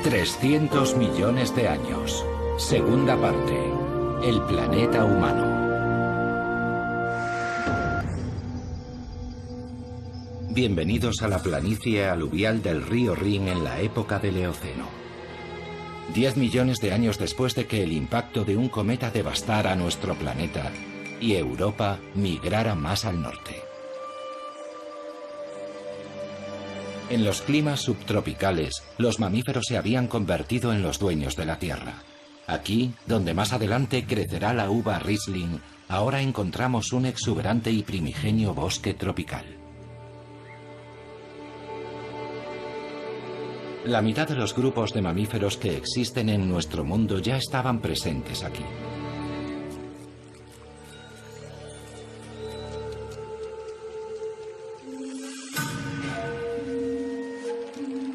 300 millones de años. Segunda parte. El planeta humano. Bienvenidos a la planicie aluvial del río Rin en la época del Eoceno. 10 millones de años después de que el impacto de un cometa devastara nuestro planeta y Europa migrara más al norte. En los climas subtropicales, los mamíferos se habían convertido en los dueños de la Tierra. Aquí, donde más adelante crecerá la uva Riesling, ahora encontramos un exuberante y primigenio bosque tropical. La mitad de los grupos de mamíferos que existen en nuestro mundo ya estaban presentes aquí.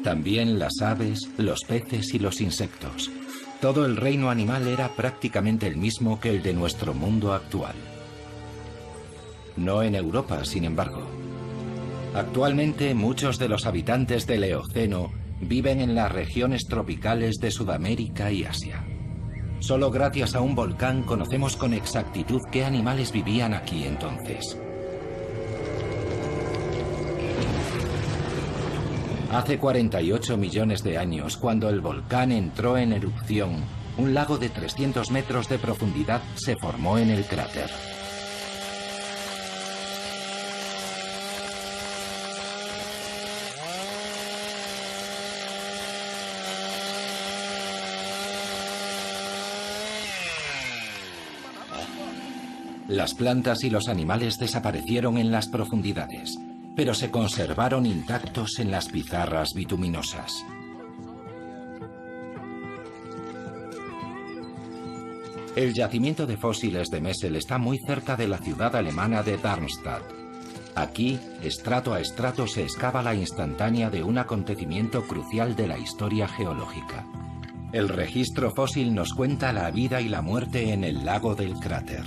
También las aves, los peces y los insectos. Todo el reino animal era prácticamente el mismo que el de nuestro mundo actual. No en Europa, sin embargo. Actualmente, muchos de los habitantes del Eoceno viven en las regiones tropicales de Sudamérica y Asia. Solo gracias a un volcán conocemos con exactitud qué animales vivían aquí entonces. Hace 48 millones de años, cuando el volcán entró en erupción, un lago de 300 metros de profundidad se formó en el cráter. Las plantas y los animales desaparecieron en las profundidades, pero se conservaron intactos en las pizarras bituminosas. El yacimiento de fósiles de Messel está muy cerca de la ciudad alemana de Darmstadt. Aquí, estrato a estrato, se excava la instantánea de un acontecimiento crucial de la historia geológica. El registro fósil nos cuenta la vida y la muerte en el lago del cráter.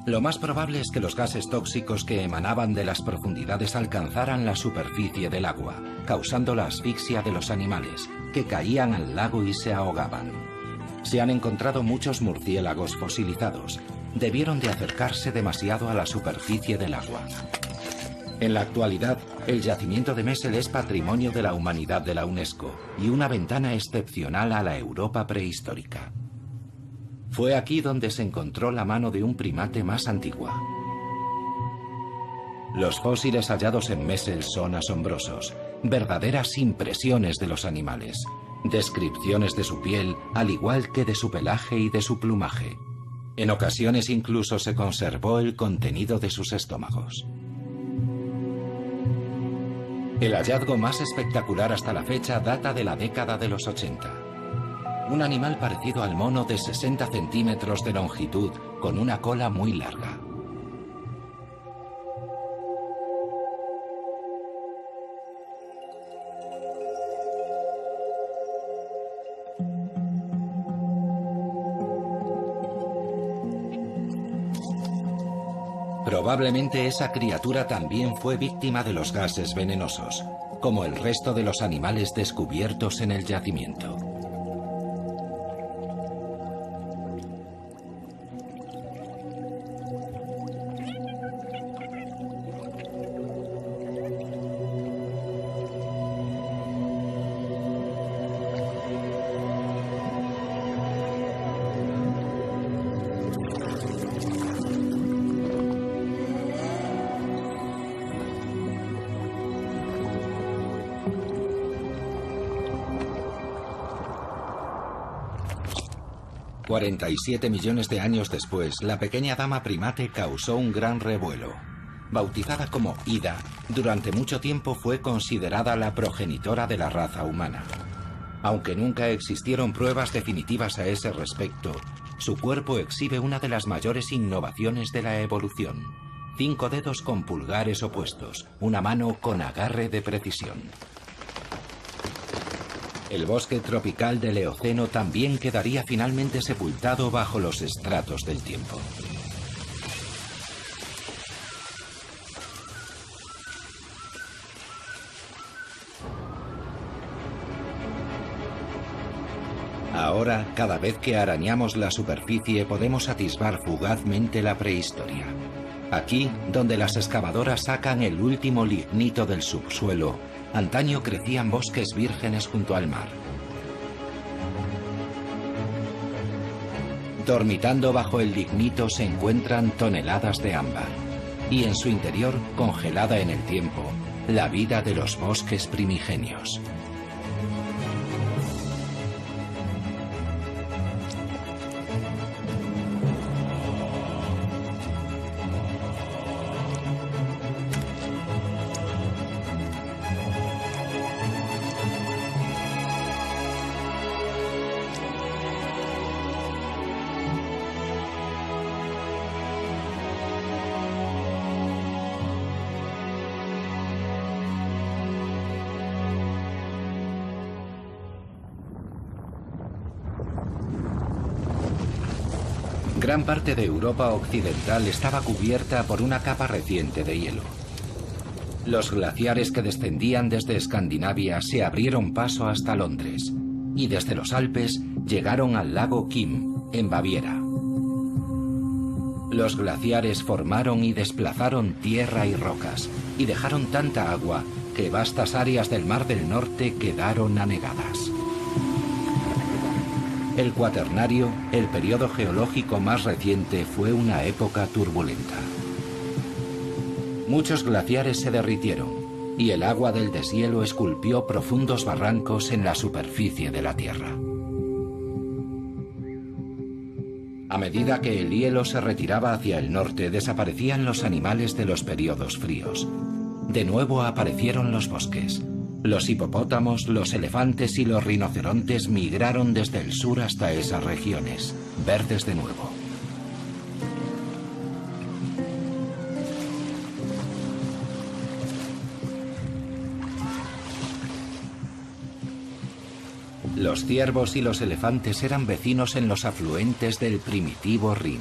Lo más probable es que los gases tóxicos que emanaban de las profundidades alcanzaran la superficie del agua, causando la asfixia de los animales, que caían al lago y se ahogaban. Se han encontrado muchos murciélagos fosilizados. Debieron de acercarse demasiado a la superficie del agua. En la actualidad, el yacimiento de Messel es Patrimonio de la Humanidad de la UNESCO y una ventana excepcional a la Europa prehistórica. Fue aquí donde se encontró la mano de un primate más antigua. Los fósiles hallados en Messel son asombrosos, verdaderas impresiones de los animales, descripciones de su piel, al igual que de su pelaje y de su plumaje. En ocasiones incluso se conservó el contenido de sus estómagos. El hallazgo más espectacular hasta la fecha data de la década de los 80. Un animal parecido al mono de 60 centímetros de longitud, con una cola muy larga. Probablemente esa criatura también fue víctima de los gases venenosos, como el resto de los animales descubiertos en el yacimiento. $47 millones de años después, la pequeña dama primate causó un gran revuelo. Bautizada como Ida, durante mucho tiempo fue considerada la progenitora de la raza humana. Aunque nunca existieron pruebas definitivas a ese respecto, su cuerpo exhibe una de las mayores innovaciones de la evolución. 5 dedos con pulgares opuestos, una mano con agarre de precisión. El bosque tropical del Eoceno también quedaría finalmente sepultado bajo los estratos del tiempo. Ahora, cada vez que arañamos la superficie, podemos atisbar fugazmente la prehistoria. Aquí, donde las excavadoras sacan el último lignito del subsuelo, antaño crecían bosques vírgenes junto al mar. Dormitando bajo el lignito se encuentran toneladas de ámbar, y en su interior, congelada en el tiempo, la vida de los bosques primigenios. Gran parte de Europa occidental estaba cubierta por una capa reciente de hielo. Los glaciares que descendían desde Escandinavia se abrieron paso hasta Londres y desde los Alpes llegaron al lago Kim, en Baviera. Los glaciares formaron y desplazaron tierra y rocas y dejaron tanta agua que vastas áreas del Mar del Norte quedaron anegadas. El Cuaternario, el periodo geológico más reciente, fue una época turbulenta. Muchos glaciares se derritieron y el agua del deshielo esculpió profundos barrancos en la superficie de la Tierra. A medida que el hielo se retiraba hacia el norte, desaparecían los animales de los periodos fríos. De nuevo aparecieron los bosques. Los hipopótamos, los elefantes y los rinocerontes migraron desde el sur hasta esas regiones, verdes de nuevo. Los ciervos y los elefantes eran vecinos en los afluentes del primitivo Rin.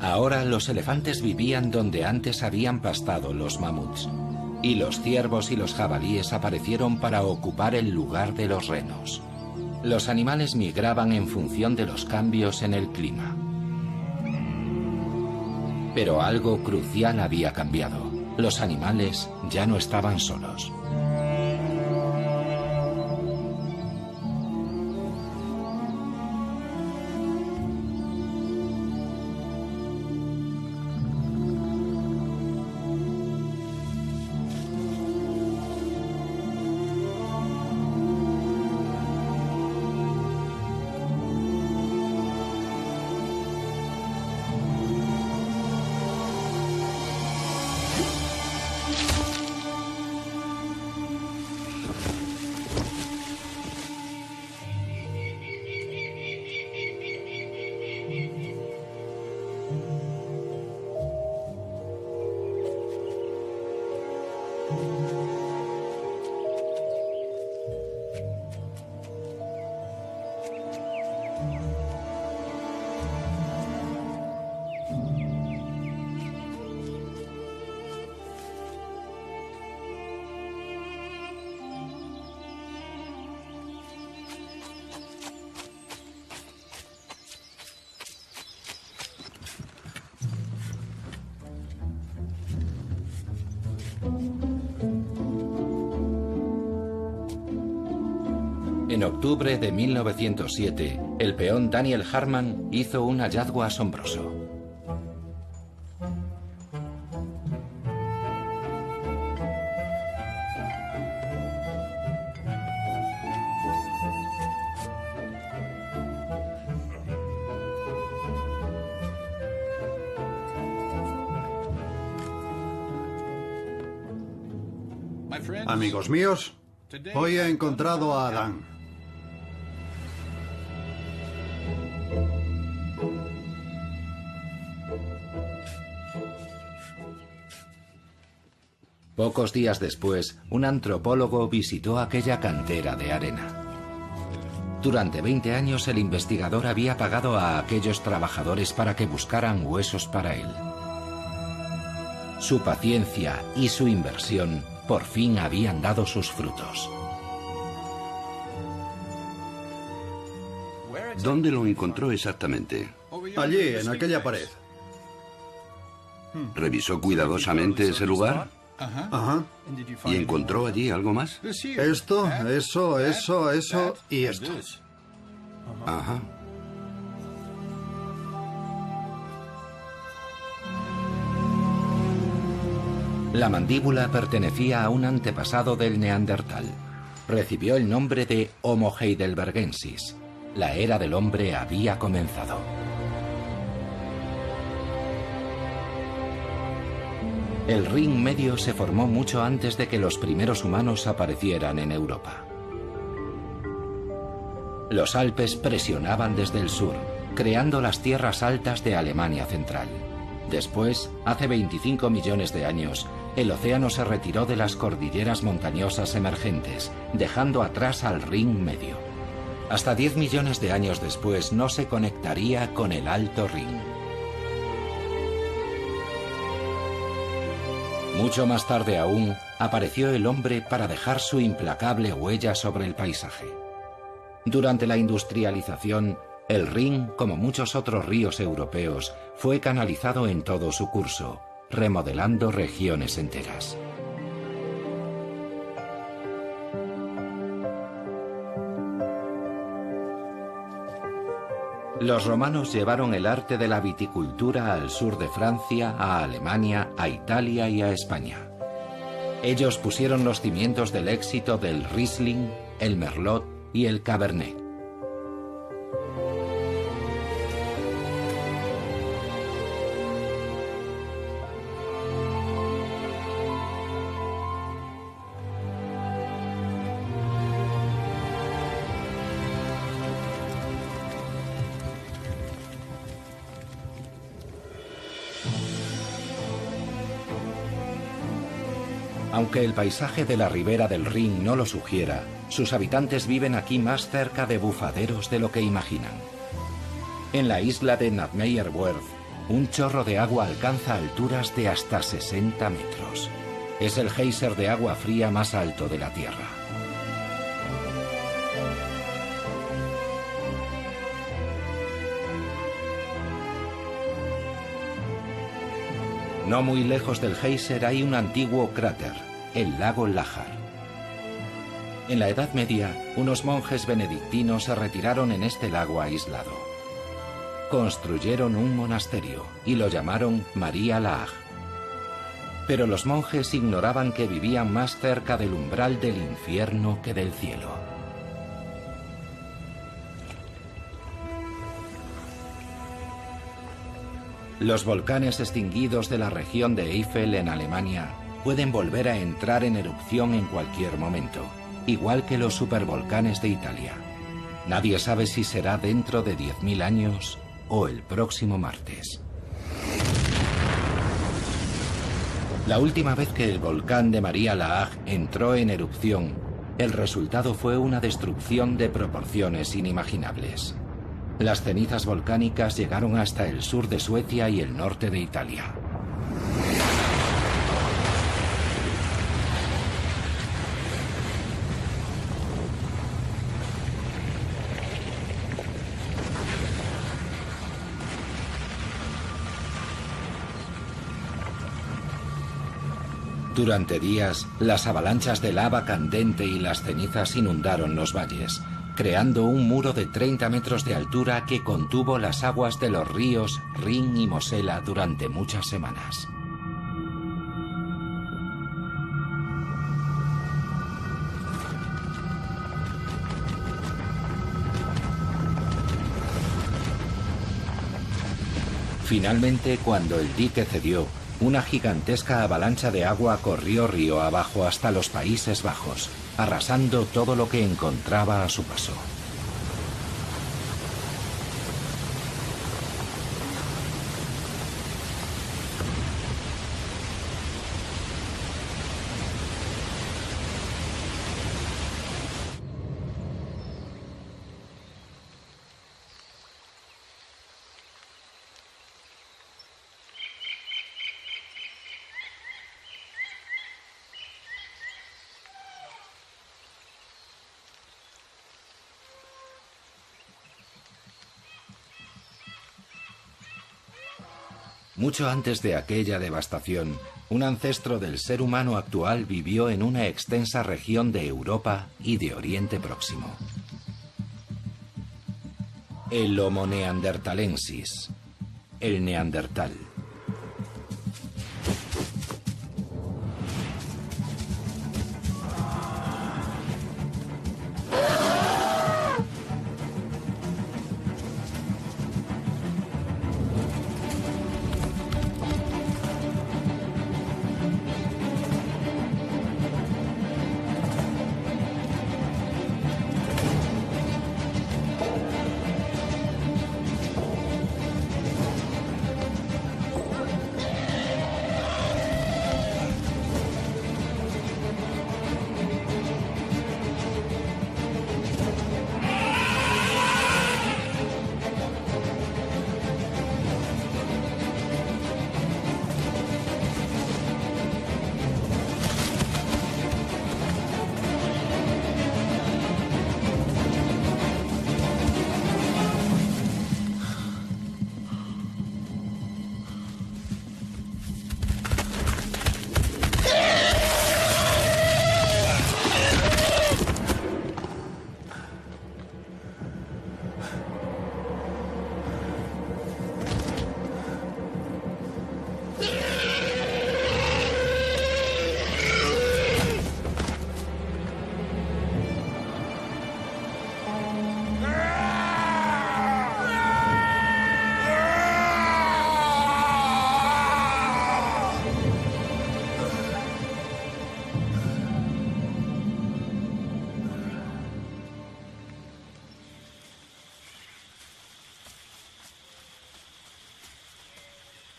Ahora los elefantes vivían donde antes habían pastado los mamuts, y los ciervos y los jabalíes aparecieron para ocupar el lugar de los renos. Los animales migraban en función de los cambios en el clima. Pero algo crucial había cambiado. Los animales ya no estaban solos. En octubre de 1907, el peón Daniel Harman hizo un hallazgo asombroso. Amigos míos, hoy he encontrado a Adán. Pocos días después, un antropólogo visitó aquella cantera de arena. Durante 20 años el investigador había pagado a aquellos trabajadores para que buscaran huesos para él. Su paciencia y su inversión por fin habían dado sus frutos. ¿Dónde lo encontró exactamente? Allí, en aquella pared. ¿Revisó cuidadosamente ese lugar? Ajá. ¿Y encontró allí algo más? Esto, eso y esto. Ajá. La mandíbula pertenecía a un antepasado del neandertal. Recibió el nombre de Homo heidelbergensis. La era del hombre había comenzado. El ring medio se formó mucho antes de que los primeros humanos aparecieran en Europa. Los Alpes presionaban desde el sur, creando las tierras altas de Alemania Central. Después, hace 25 millones de años, el océano se retiró de las cordilleras montañosas emergentes, dejando atrás al ring medio. Hasta 10 millones de años después no se conectaría con el Alto Ring. Mucho más tarde aún, apareció el hombre para dejar su implacable huella sobre el paisaje. Durante la industrialización, el Rin, como muchos otros ríos europeos, fue canalizado en todo su curso, remodelando regiones enteras. Los romanos llevaron el arte de la viticultura al sur de Francia, a Alemania, a Italia y a España. Ellos pusieron los cimientos del éxito del Riesling, el Merlot y el Cabernet. Aunque el paisaje de la ribera del Rin no lo sugiera, sus habitantes viven aquí más cerca de bufaderos de lo que imaginan. En la isla de Nadmeyerwerf, un chorro de agua alcanza alturas de hasta 60 metros. Es el geyser de agua fría más alto de la Tierra. No muy lejos del geyser hay un antiguo cráter, el lago Lajar. En la Edad Media, unos monjes benedictinos se retiraron en este lago aislado. Construyeron un monasterio y lo llamaron María Laach. Pero los monjes ignoraban que vivían más cerca del umbral del infierno que del cielo. Los volcanes extinguidos de la región de Eifel en Alemania pueden volver a entrar en erupción en cualquier momento, igual que los supervolcanes de Italia. Nadie sabe si será dentro de 10.000 años o el próximo martes. La última vez que el volcán de María Laach entró en erupción, el resultado fue una destrucción de proporciones inimaginables. Las cenizas volcánicas llegaron hasta el sur de Suecia y el norte de Italia. Durante días, las avalanchas de lava candente y las cenizas inundaron los valles, creando un muro de 30 metros de altura que contuvo las aguas de los ríos Rin y Mosela durante muchas semanas. Finalmente, cuando el dique cedió, una gigantesca avalancha de agua corrió río abajo hasta los Países Bajos, arrasando todo lo que encontraba a su paso. Mucho antes de aquella devastación, un ancestro del ser humano actual vivió en una extensa región de Europa y de Oriente Próximo. El Homo neanderthalensis, el neandertal.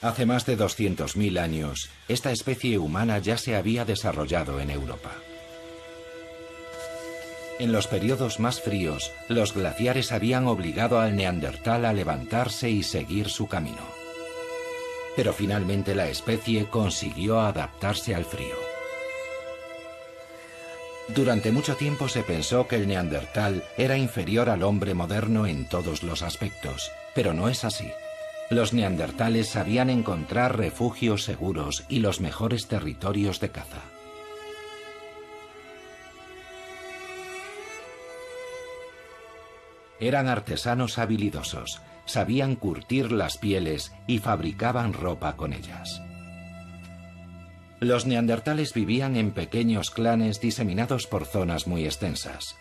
Hace más de 200.000 años, esta especie humana ya se había desarrollado en Europa. En los periodos más fríos, los glaciares habían obligado al neandertal a levantarse y seguir su camino. Pero finalmente la especie consiguió adaptarse al frío. Durante mucho tiempo se pensó que el neandertal era inferior al hombre moderno en todos los aspectos, pero no es así. Los neandertales sabían encontrar refugios seguros y los mejores territorios de caza. Eran artesanos habilidosos, sabían curtir las pieles y fabricaban ropa con ellas. Los neandertales vivían en pequeños clanes diseminados por zonas muy extensas.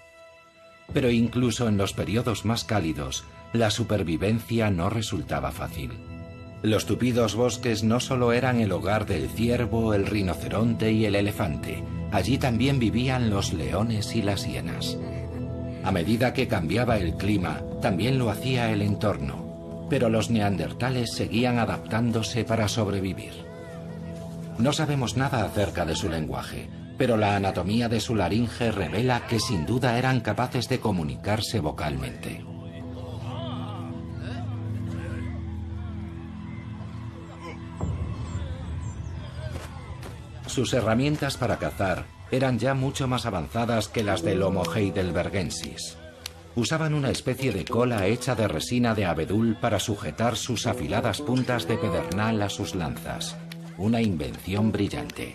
Pero incluso en los periodos más cálidos, la supervivencia no resultaba fácil. Los tupidos bosques no solo eran el hogar del ciervo, el rinoceronte y el elefante, allí también vivían los leones y las hienas. A medida que cambiaba el clima, también lo hacía el entorno, pero los neandertales seguían adaptándose para sobrevivir. No sabemos nada acerca de su lenguaje, pero la anatomía de su laringe revela que sin duda eran capaces de comunicarse vocalmente. Sus herramientas para cazar eran ya mucho más avanzadas que las del Homo heidelbergensis. Usaban una especie de cola hecha de resina de abedul para sujetar sus afiladas puntas de pedernal a sus lanzas. Una invención brillante.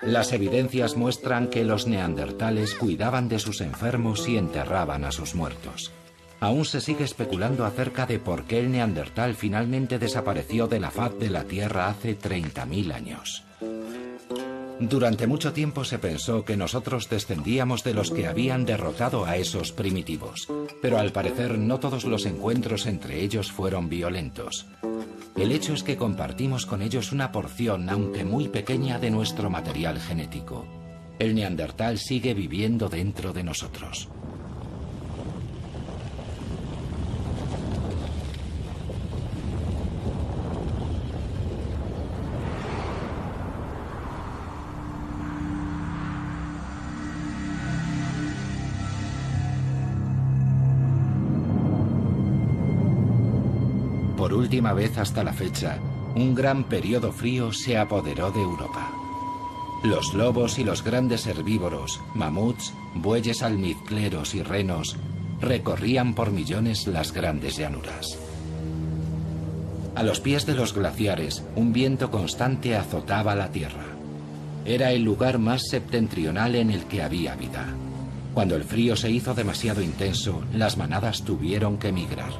Las evidencias muestran que los neandertales cuidaban de sus enfermos y enterraban a sus muertos. Aún se sigue especulando acerca de por qué el neandertal finalmente desapareció de la faz de la Tierra hace 30.000 años. Durante mucho tiempo se pensó que nosotros descendíamos de los que habían derrotado a esos primitivos, pero al parecer no todos los encuentros entre ellos fueron violentos. El hecho es que compartimos con ellos una porción, aunque muy pequeña, de nuestro material genético. El neandertal sigue viviendo dentro de nosotros. Por última vez hasta la fecha, un gran periodo frío se apoderó de Europa. Los lobos y los grandes herbívoros, mamuts, bueyes almizcleros y renos, recorrían por millones las grandes llanuras. A los pies de los glaciares, un viento constante azotaba la tierra. Era el lugar más septentrional en el que había vida. Cuando el frío se hizo demasiado intenso, las manadas tuvieron que migrar.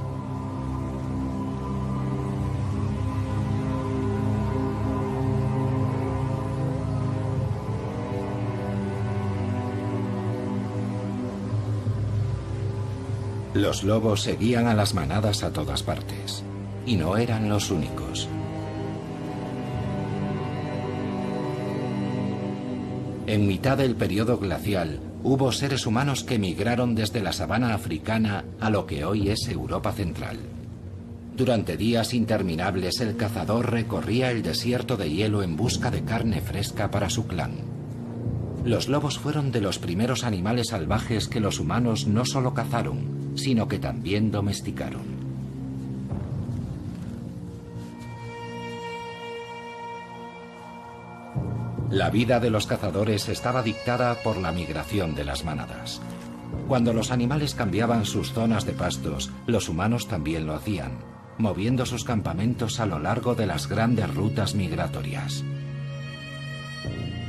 Los lobos seguían a las manadas a todas partes, y no eran los únicos. En mitad del periodo glacial, hubo seres humanos que migraron desde la sabana africana a lo que hoy es Europa Central. Durante días interminables, el cazador recorría el desierto de hielo en busca de carne fresca para su clan. Los lobos fueron de los primeros animales salvajes que los humanos no solo cazaron, sino que también domesticaron. La vida de los cazadores estaba dictada por la migración de las manadas. Cuando los animales cambiaban sus zonas de pastos, los humanos también lo hacían, moviendo sus campamentos a lo largo de las grandes rutas migratorias.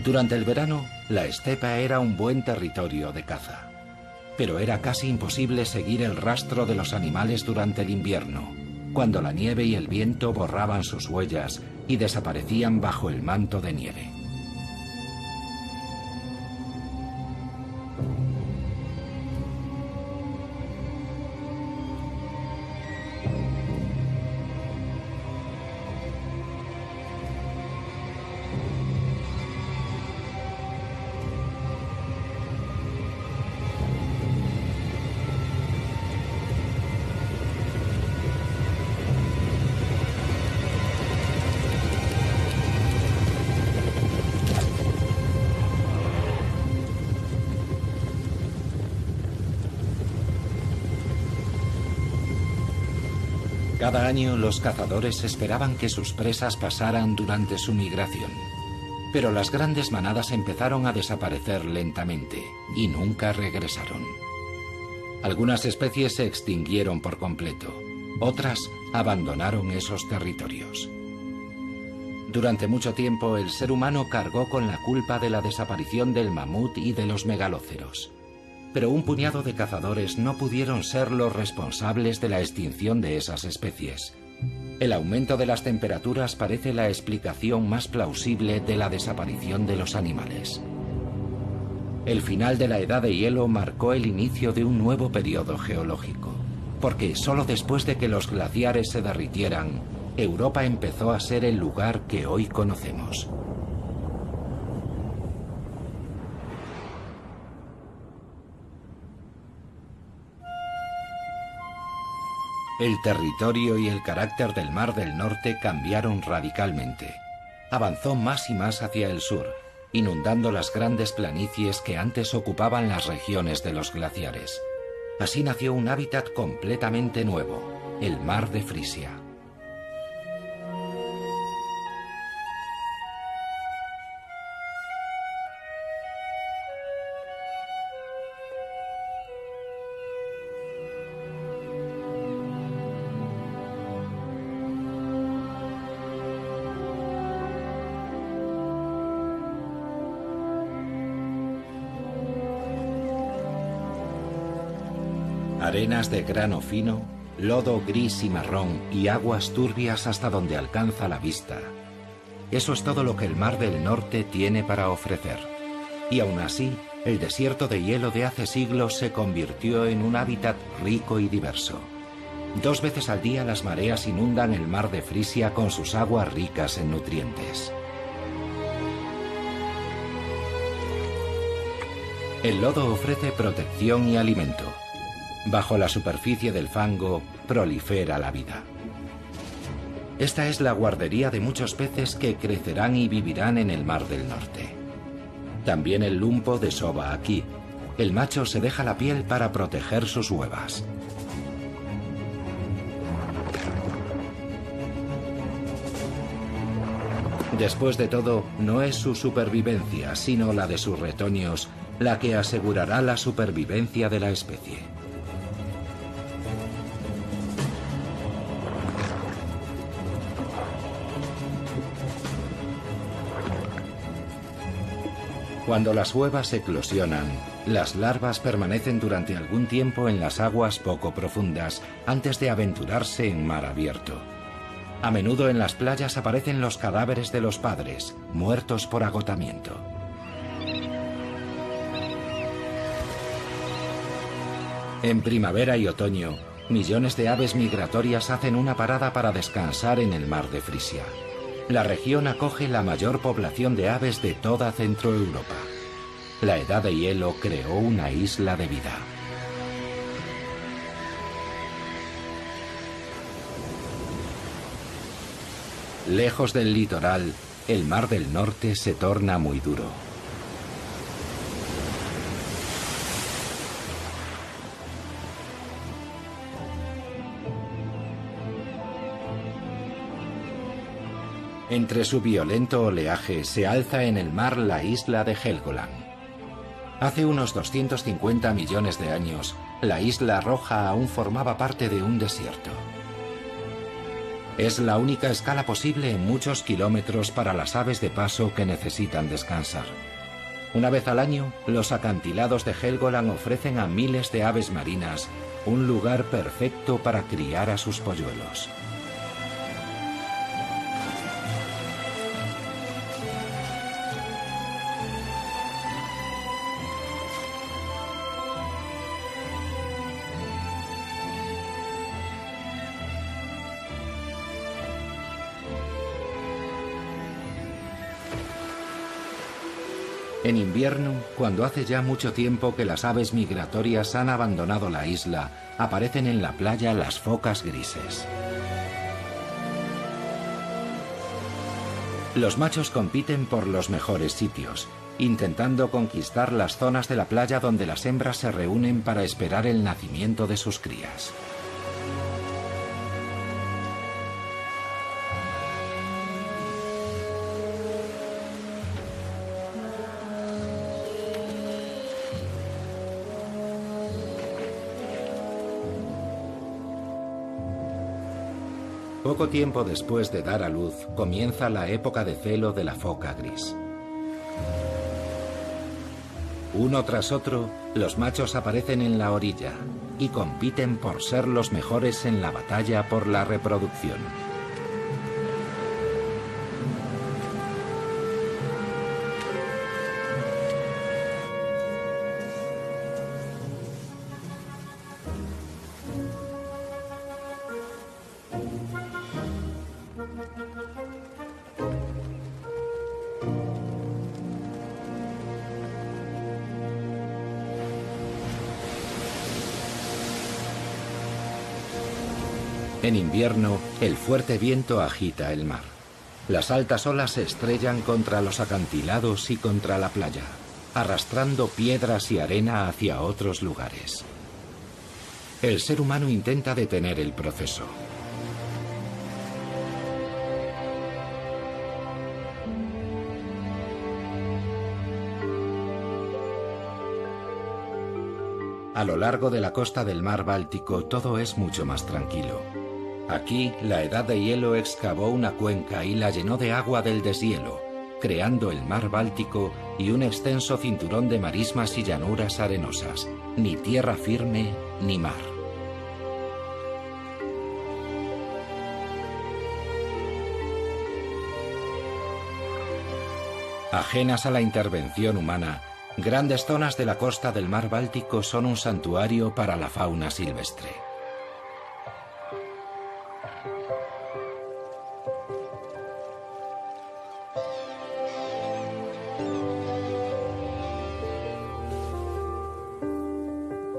Durante el verano, la estepa era un buen territorio de caza. Pero era casi imposible seguir el rastro de los animales durante el invierno, cuando la nieve y el viento borraban sus huellas y desaparecían bajo el manto de nieve. Cada año los cazadores esperaban que sus presas pasaran durante su migración. Pero las grandes manadas empezaron a desaparecer lentamente y nunca regresaron. Algunas especies se extinguieron por completo, otras abandonaron esos territorios. Durante mucho tiempo el ser humano cargó con la culpa de la desaparición del mamut y de los megalóceros. Pero un puñado de cazadores no pudieron ser los responsables de la extinción de esas especies. El aumento de las temperaturas parece la explicación más plausible de la desaparición de los animales. El final de la edad de hielo marcó el inicio de un nuevo periodo geológico, porque solo después de que los glaciares se derritieran, Europa empezó a ser el lugar que hoy conocemos. El territorio y el carácter del Mar del Norte cambiaron radicalmente. Avanzó más y más hacia el sur, inundando las grandes planicies que antes ocupaban las regiones de los glaciares. Así nació un hábitat completamente nuevo, el Mar de Frisia. Arenas de grano fino, lodo gris y marrón y aguas turbias hasta donde alcanza la vista. Eso es todo lo que el Mar del Norte tiene para ofrecer. Y aún así, el desierto de hielo de hace siglos se convirtió en un hábitat rico y diverso. 2 veces al día las mareas inundan el Mar de Frisia con sus aguas ricas en nutrientes. El lodo ofrece protección y alimento. Bajo la superficie del fango prolifera la vida. Esta es la guardería de muchos peces que crecerán y vivirán en el Mar del Norte. También el lumpo desova aquí. El macho se deja la piel para proteger sus huevas. Después de todo, no es su supervivencia, sino la de sus retoños, la que asegurará la supervivencia de la especie. Cuando las huevas eclosionan, las larvas permanecen durante algún tiempo en las aguas poco profundas antes de aventurarse en mar abierto. A menudo en las playas aparecen los cadáveres de los padres, muertos por agotamiento. En primavera y otoño, millones de aves migratorias hacen una parada para descansar en el mar de Frisia. La región acoge la mayor población de aves de toda Centroeuropa. La Edad de Hielo creó una isla de vida. Lejos del litoral, el Mar del Norte se torna muy duro. Entre su violento oleaje se alza en el mar la isla de Helgoland. Hace unos 250 millones de años, la isla roja aún formaba parte de un desierto. Es la única escala posible en muchos kilómetros para las aves de paso que necesitan descansar. Una vez al año, los acantilados de Helgoland ofrecen a miles de aves marinas un lugar perfecto para criar a sus polluelos. En invierno, cuando hace ya mucho tiempo que las aves migratorias han abandonado la isla, aparecen en la playa las focas grises. Los machos compiten por los mejores sitios, intentando conquistar las zonas de la playa donde las hembras se reúnen para esperar el nacimiento de sus crías. Poco tiempo después de dar a luz, comienza la época de celo de la foca gris. Uno tras otro, los machos aparecen en la orilla y compiten por ser los mejores en la batalla por la reproducción. En invierno, el fuerte viento agita el mar. Las altas olas se estrellan contra los acantilados y contra la playa, arrastrando piedras y arena hacia otros lugares. El ser humano intenta detener el proceso. A lo largo de la costa del mar Báltico todo es mucho más tranquilo. Aquí, la Edad de Hielo excavó una cuenca y la llenó de agua del deshielo, creando el mar Báltico y un extenso cinturón de marismas y llanuras arenosas, ni tierra firme ni mar. Ajenas a la intervención humana, grandes zonas de la costa del mar Báltico son un santuario para la fauna silvestre.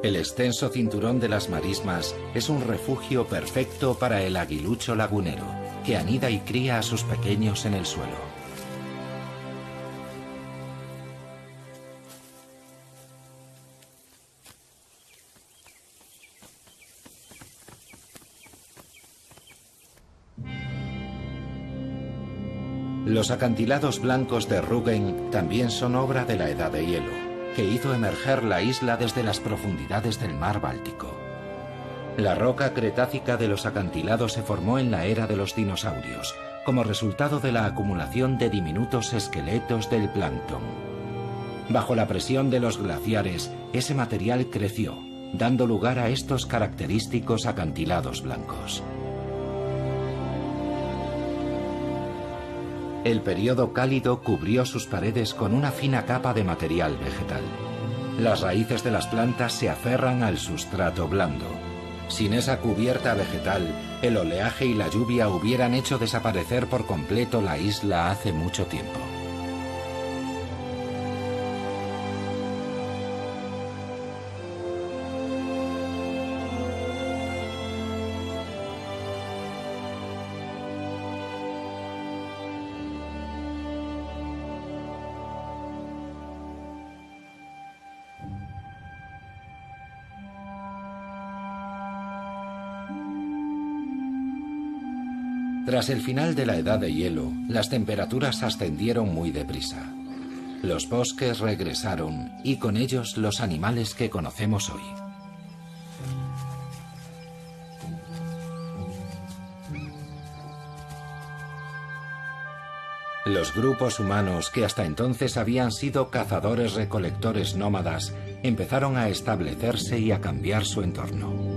El extenso cinturón de las marismas es un refugio perfecto para el aguilucho lagunero, que anida y cría a sus pequeños en el suelo. Los acantilados blancos de Rügen también son obra de la Edad de Hielo, que hizo emerger la isla desde las profundidades del mar Báltico. La roca cretácica de los acantilados se formó en la era de los dinosaurios, como resultado de la acumulación de diminutos esqueletos del plancton. Bajo la presión de los glaciares, ese material creció, dando lugar a estos característicos acantilados blancos. El período cálido cubrió sus paredes con una fina capa de material vegetal. Las raíces de las plantas se aferran al sustrato blando. Sin esa cubierta vegetal, el oleaje y la lluvia hubieran hecho desaparecer por completo la isla hace mucho tiempo. Tras el final de la edad de hielo, las temperaturas ascendieron muy deprisa. Los bosques regresaron y con ellos los animales que conocemos hoy. Los grupos humanos que hasta entonces habían sido cazadores-recolectores nómadas empezaron a establecerse y a cambiar su entorno.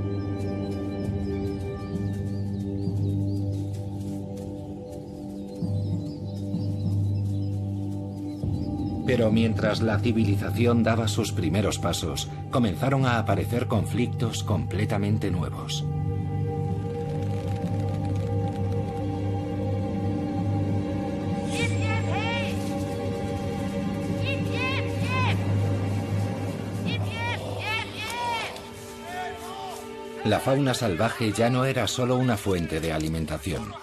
Pero mientras la civilización daba sus primeros pasos, comenzaron a aparecer conflictos completamente nuevos. La fauna salvaje ya no era solo una fuente de alimentación.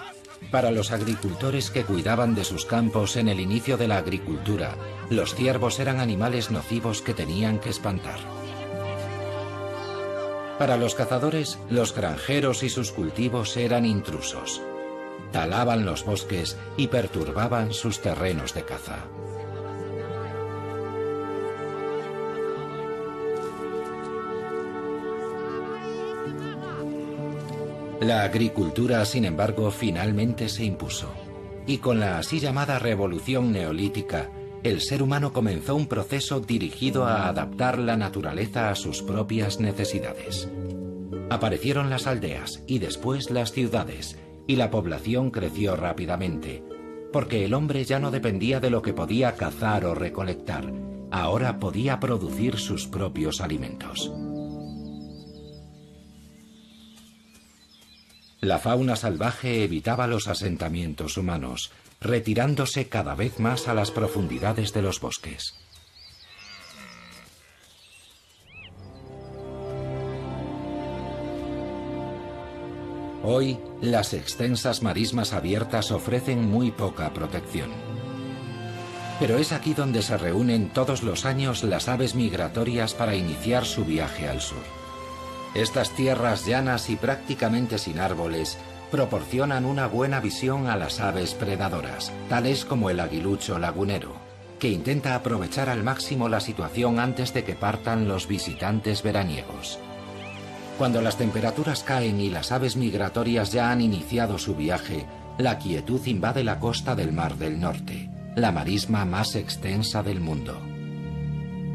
Para los agricultores que cuidaban de sus campos en el inicio de la agricultura, los ciervos eran animales nocivos que tenían que espantar. Para los cazadores, los granjeros y sus cultivos eran intrusos. Talaban los bosques y perturbaban sus terrenos de caza. La agricultura, sin embargo, finalmente se impuso. Y con la así llamada revolución neolítica, el ser humano comenzó un proceso dirigido a adaptar la naturaleza a sus propias necesidades. Aparecieron las aldeas y después las ciudades, y la población creció rápidamente, porque el hombre ya no dependía de lo que podía cazar o recolectar, ahora podía producir sus propios alimentos. La fauna salvaje evitaba los asentamientos humanos, retirándose cada vez más a las profundidades de los bosques. Hoy, las extensas marismas abiertas ofrecen muy poca protección. Pero es aquí donde se reúnen todos los años las aves migratorias para iniciar su viaje al sur. Estas tierras llanas y prácticamente sin árboles proporcionan una buena visión a las aves predadoras, tales como el aguilucho lagunero, que intenta aprovechar al máximo la situación antes de que partan los visitantes veraniegos. Cuando las temperaturas caen y las aves migratorias ya han iniciado su viaje, la quietud invade la costa del Mar del Norte, la marisma más extensa del mundo.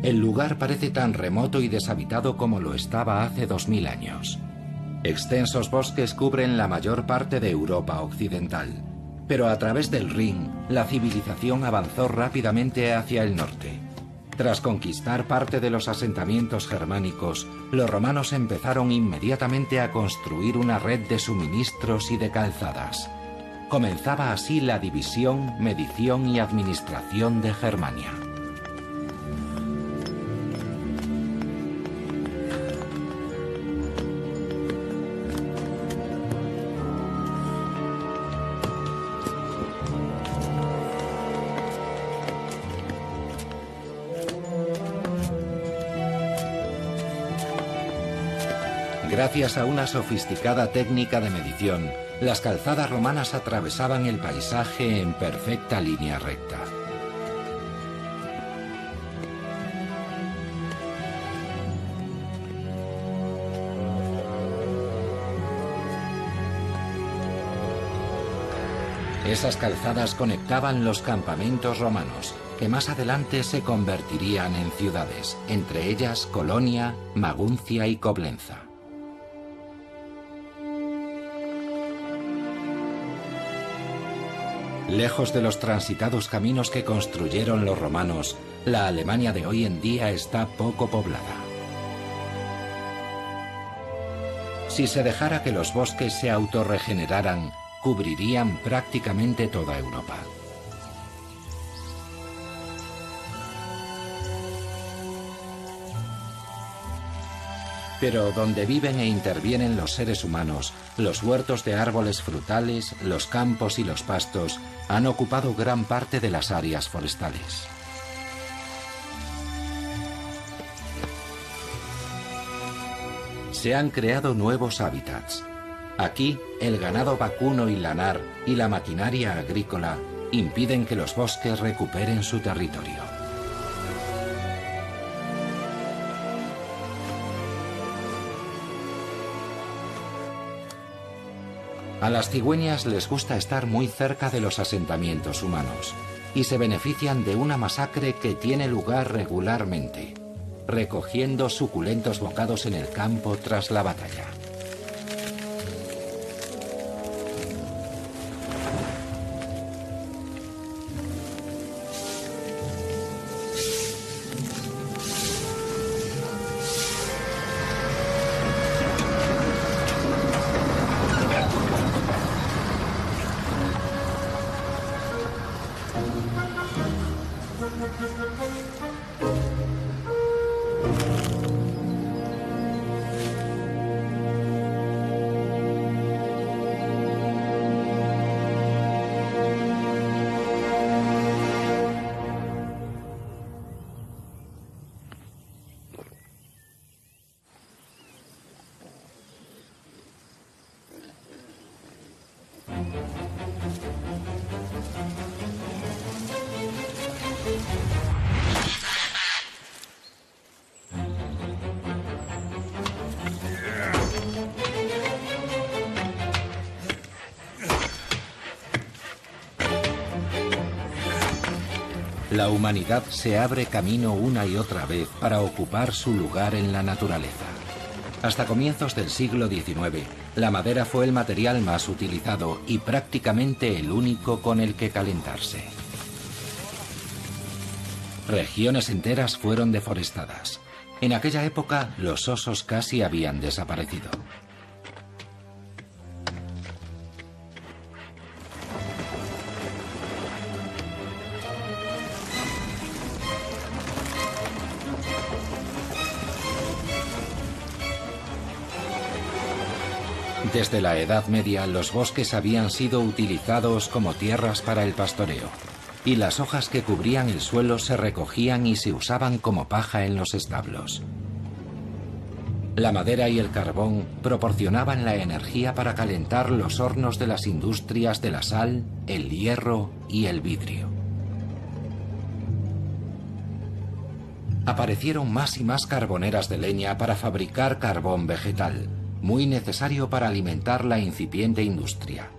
El lugar parece tan remoto y deshabitado como lo estaba hace 2000 años. Extensos bosques cubren la mayor parte de Europa occidental, pero a través del Rin, la civilización avanzó rápidamente hacia el norte. Tras conquistar parte de los asentamientos germánicos, los romanos empezaron inmediatamente a construir una red de suministros y de calzadas. Comenzaba así la división, medición y administración de Germania. Gracias a una sofisticada técnica de medición, las calzadas romanas atravesaban el paisaje en perfecta línea recta. Esas calzadas conectaban los campamentos romanos, que más adelante se convertirían en ciudades, entre ellas Colonia, Maguncia y Coblenza. Lejos de los transitados caminos que construyeron los romanos, la Alemania de hoy en día está poco poblada. Si se dejara que los bosques se autorregeneraran, cubrirían prácticamente toda Europa. Pero donde viven e intervienen los seres humanos, los huertos de árboles frutales, los campos y los pastos han ocupado gran parte de las áreas forestales. Se han creado nuevos hábitats. Aquí, el ganado vacuno y lanar y la maquinaria agrícola impiden que los bosques recuperen su territorio. A las cigüeñas les gusta estar muy cerca de los asentamientos humanos y se benefician de una masacre que tiene lugar regularmente, recogiendo suculentos bocados en el campo tras la batalla. La humanidad se abre camino una y otra vez para ocupar su lugar en la naturaleza. Hasta comienzos del siglo XIX, la madera fue el material más utilizado y prácticamente el único con el que calentarse. Regiones enteras fueron deforestadas. En aquella época, los osos casi habían desaparecido. Desde la Edad Media, los bosques habían sido utilizados como tierras para el pastoreo, y las hojas que cubrían el suelo se recogían y se usaban como paja en los establos. La madera y el carbón proporcionaban la energía para calentar los hornos de las industrias de la sal, el hierro y el vidrio. Aparecieron más y más carboneras de leña para fabricar carbón vegetal, muy necesario para alimentar la incipiente industria.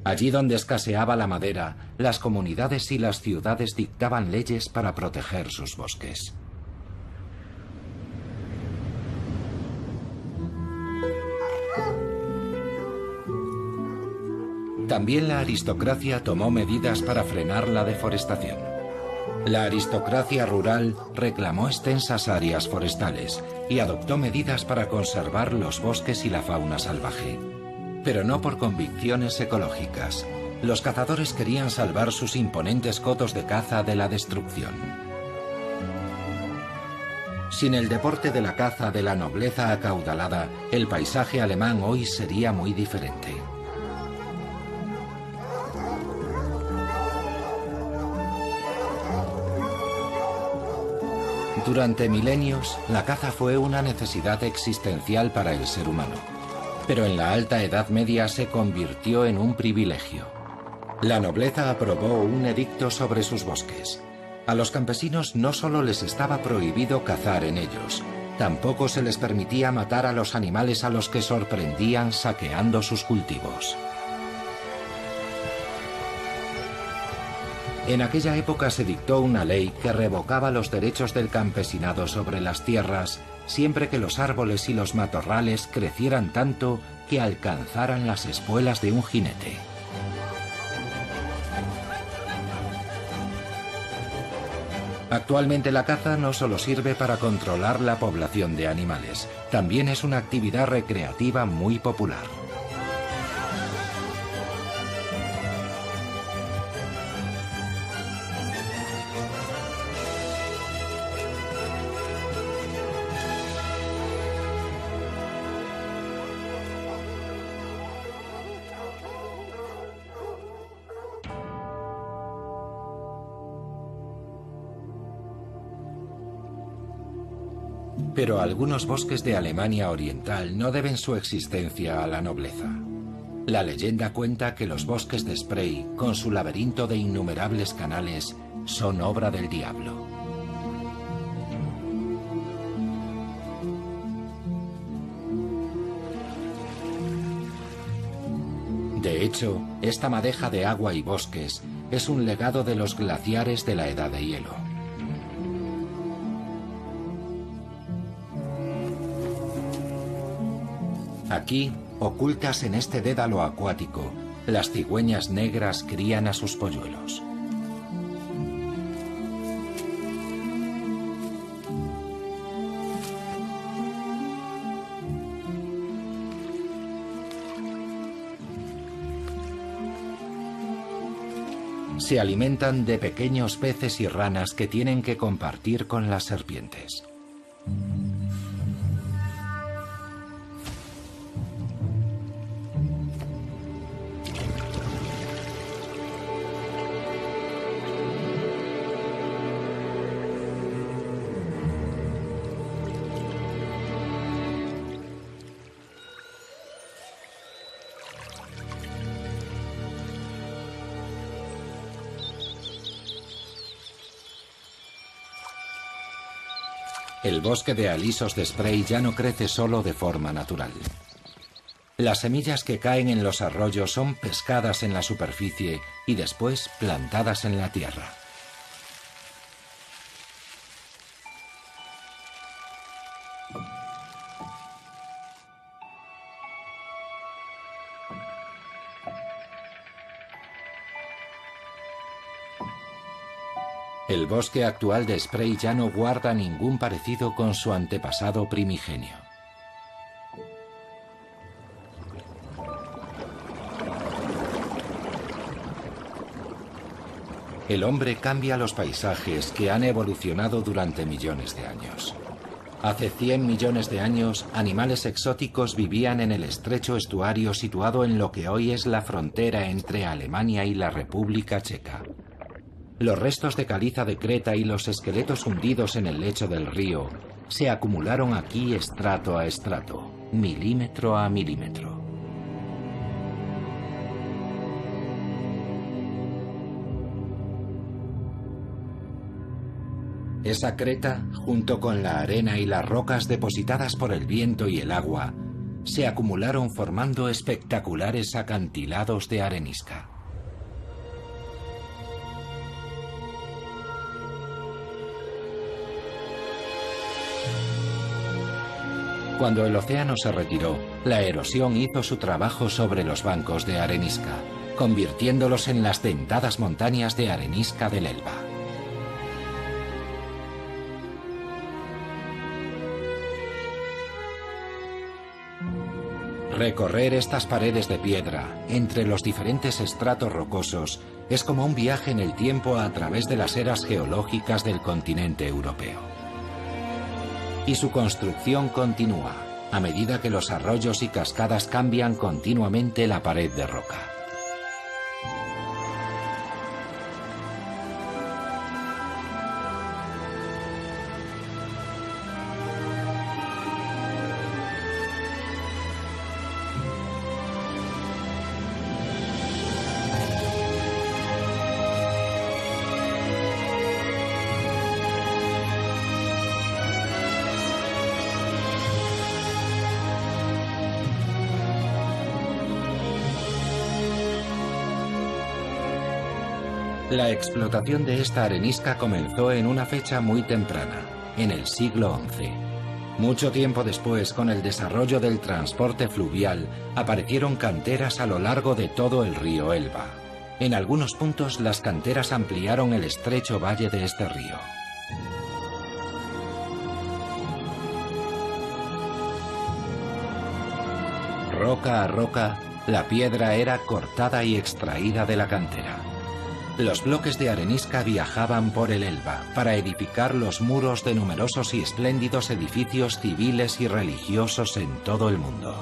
Allí donde escaseaba la madera, las comunidades y las ciudades dictaban leyes para proteger sus bosques. También la aristocracia tomó medidas para frenar la deforestación. La aristocracia rural reclamó extensas áreas forestales y adoptó medidas para conservar los bosques y la fauna salvaje. Pero no por convicciones ecológicas. Los cazadores querían salvar sus imponentes cotos de caza de la destrucción. Sin el deporte de la caza de la nobleza acaudalada, el paisaje alemán hoy sería muy diferente. Durante milenios, la caza fue una necesidad existencial para el ser humano. Pero en la Alta Edad Media se convirtió en un privilegio. La nobleza aprobó un edicto sobre sus bosques. A los campesinos no solo les estaba prohibido cazar en ellos, tampoco se les permitía matar a los animales a los que sorprendían saqueando sus cultivos. En aquella época se dictó una ley que revocaba los derechos del campesinado sobre las tierras siempre que los árboles y los matorrales crecieran tanto que alcanzaran las espuelas de un jinete. Actualmente la caza no solo sirve para controlar la población de animales, también es una actividad recreativa muy popular. Pero algunos bosques de Alemania Oriental no deben su existencia a la nobleza. La leyenda cuenta que los bosques de Spray, con su laberinto de innumerables canales, son obra del diablo. De hecho, esta madeja de agua y bosques es un legado de los glaciares de la Edad de Hielo. Aquí, ocultas en este dédalo acuático, las cigüeñas negras crían a sus polluelos. Se alimentan de pequeños peces y ranas que tienen que compartir con las serpientes. El bosque de alisos de Spray ya no crece solo de forma natural. Las semillas que caen en los arroyos son pescadas en la superficie y después plantadas en la tierra. El bosque actual de Spray ya no guarda ningún parecido con su antepasado primigenio. El hombre cambia los paisajes que han evolucionado durante millones de años. Hace 100 millones de años, animales exóticos vivían en el estrecho estuario situado en lo que hoy es la frontera entre Alemania y la República Checa. Los restos de caliza de Creta y los esqueletos hundidos en el lecho del río se acumularon aquí estrato a estrato, milímetro a milímetro. Esa creta, junto con la arena y las rocas depositadas por el viento y el agua, se acumularon formando espectaculares acantilados de arenisca. Cuando el océano se retiró, la erosión hizo su trabajo sobre los bancos de arenisca, convirtiéndolos en las dentadas montañas de arenisca del Elba. Recorrer estas paredes de piedra, entre los diferentes estratos rocosos, es como un viaje en el tiempo a través de las eras geológicas del continente europeo. Y su construcción continúa, a medida que los arroyos y cascadas cambian continuamente la pared de roca. La explotación de esta arenisca comenzó en una fecha muy temprana, en el siglo XI. Mucho tiempo después, con el desarrollo del transporte fluvial, aparecieron canteras a lo largo de todo el río Elba. En algunos puntos, las canteras ampliaron el estrecho valle de este río. Roca a roca, la piedra era cortada y extraída de la cantera. Los bloques de arenisca viajaban por el Elba para edificar los muros de numerosos y espléndidos edificios civiles y religiosos en todo el mundo.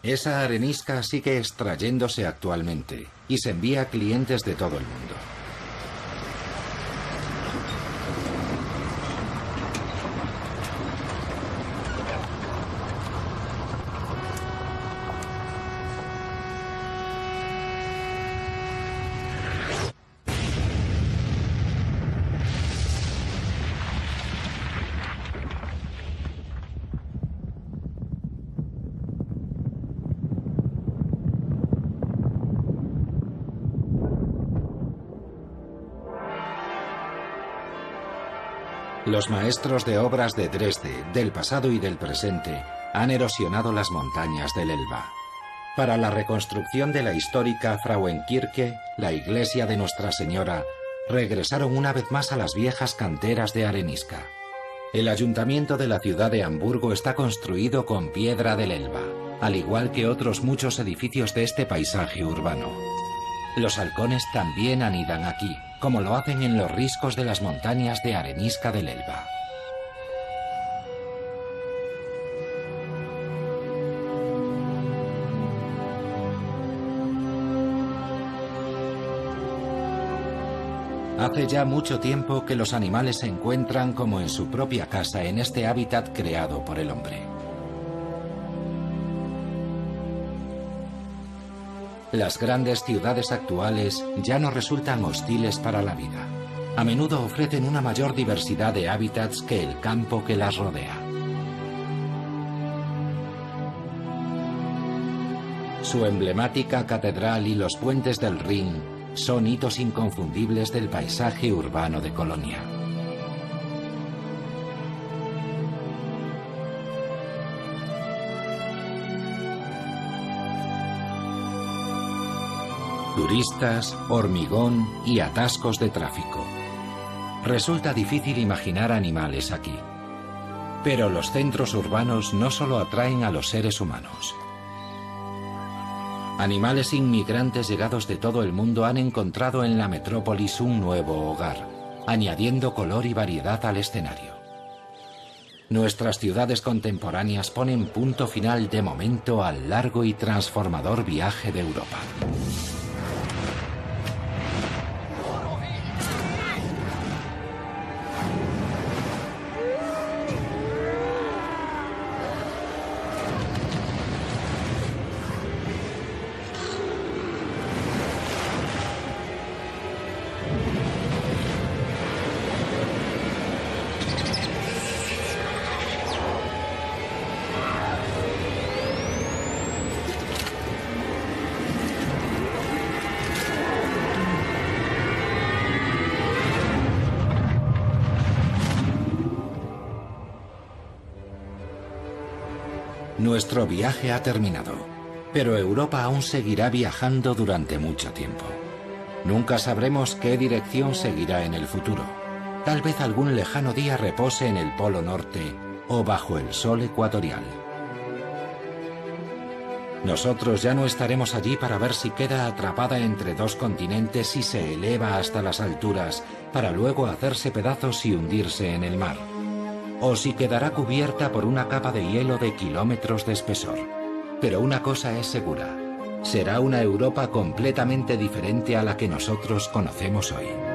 Esa arenisca sigue extrayéndose actualmente y se envía a clientes de todo el mundo. Los maestros de obras de Dresde, del pasado y del presente, han erosionado las montañas del Elba. Para la reconstrucción de la histórica Frauenkirche, la iglesia de Nuestra Señora, regresaron una vez más a las viejas canteras de arenisca. El ayuntamiento de la ciudad de Hamburgo está construido con piedra del Elba, al igual que otros muchos edificios de este paisaje urbano. Los halcones también anidan aquí, como lo hacen en los riscos de las montañas de arenisca del Elba. Hace ya mucho tiempo que los animales se encuentran como en su propia casa en este hábitat creado por el hombre. Las grandes ciudades actuales ya no resultan hostiles para la vida. A menudo ofrecen una mayor diversidad de hábitats que el campo que las rodea. Su emblemática catedral y los puentes del Rin son hitos inconfundibles del paisaje urbano de Colonia. Turistas, hormigón y atascos de tráfico. Resulta difícil imaginar animales aquí. Pero los centros urbanos no solo atraen a los seres humanos. Animales inmigrantes llegados de todo el mundo han encontrado en la metrópolis un nuevo hogar, añadiendo color y variedad al escenario. Nuestras ciudades contemporáneas ponen punto final de momento al largo y transformador viaje de Europa. Nuestro viaje ha terminado, pero Europa aún seguirá viajando durante mucho tiempo. Nunca sabremos qué dirección seguirá en el futuro. Tal vez algún lejano día repose en el Polo Norte o bajo el sol ecuatorial. Nosotros ya no estaremos allí para ver si queda atrapada entre dos continentes y se eleva hasta las alturas para luego hacerse pedazos y hundirse en el mar. O si quedará cubierta por una capa de hielo de kilómetros de espesor. Pero una cosa es segura, será una Europa completamente diferente a la que nosotros conocemos hoy.